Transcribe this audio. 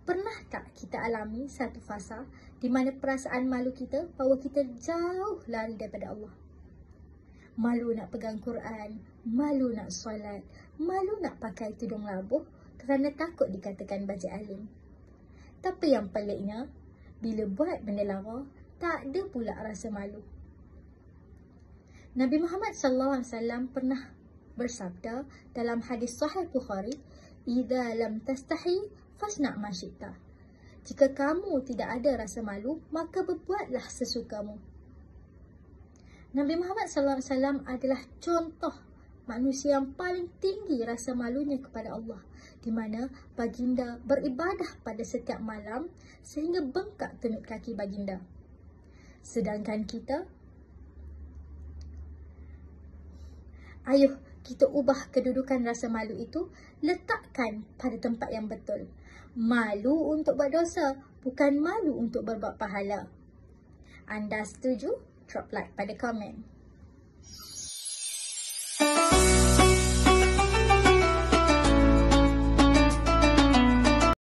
Pernah tak kita alami satu fasa di mana perasaan malu kita bahawa kita jauh lari daripada Allah? Malu nak pegang Quran, malu nak solat, malu nak pakai tudung labuh kerana takut dikatakan baca alim. Tapi yang peliknya, bila buat benda lara, tak ada pula rasa malu. Nabi Muhammad SAW pernah bersabda dalam hadis Sahih Bukhari, "Idza lam tastahi fasna' ma syi'ta." Jika kamu tidak ada rasa malu, maka berbuatlah sesukamu. Nabi Muhammad SAW adalah contoh manusia yang paling tinggi rasa malunya kepada Allah, di mana baginda beribadah pada setiap malam sehingga bengkak tenut kaki baginda. Sedangkan kita, ayuh kita ubah kedudukan rasa malu itu, letakkan pada tempat yang betul. Malu untuk berdosa, bukan malu untuk berbuat pahala. Anda setuju? Drop like pada komen.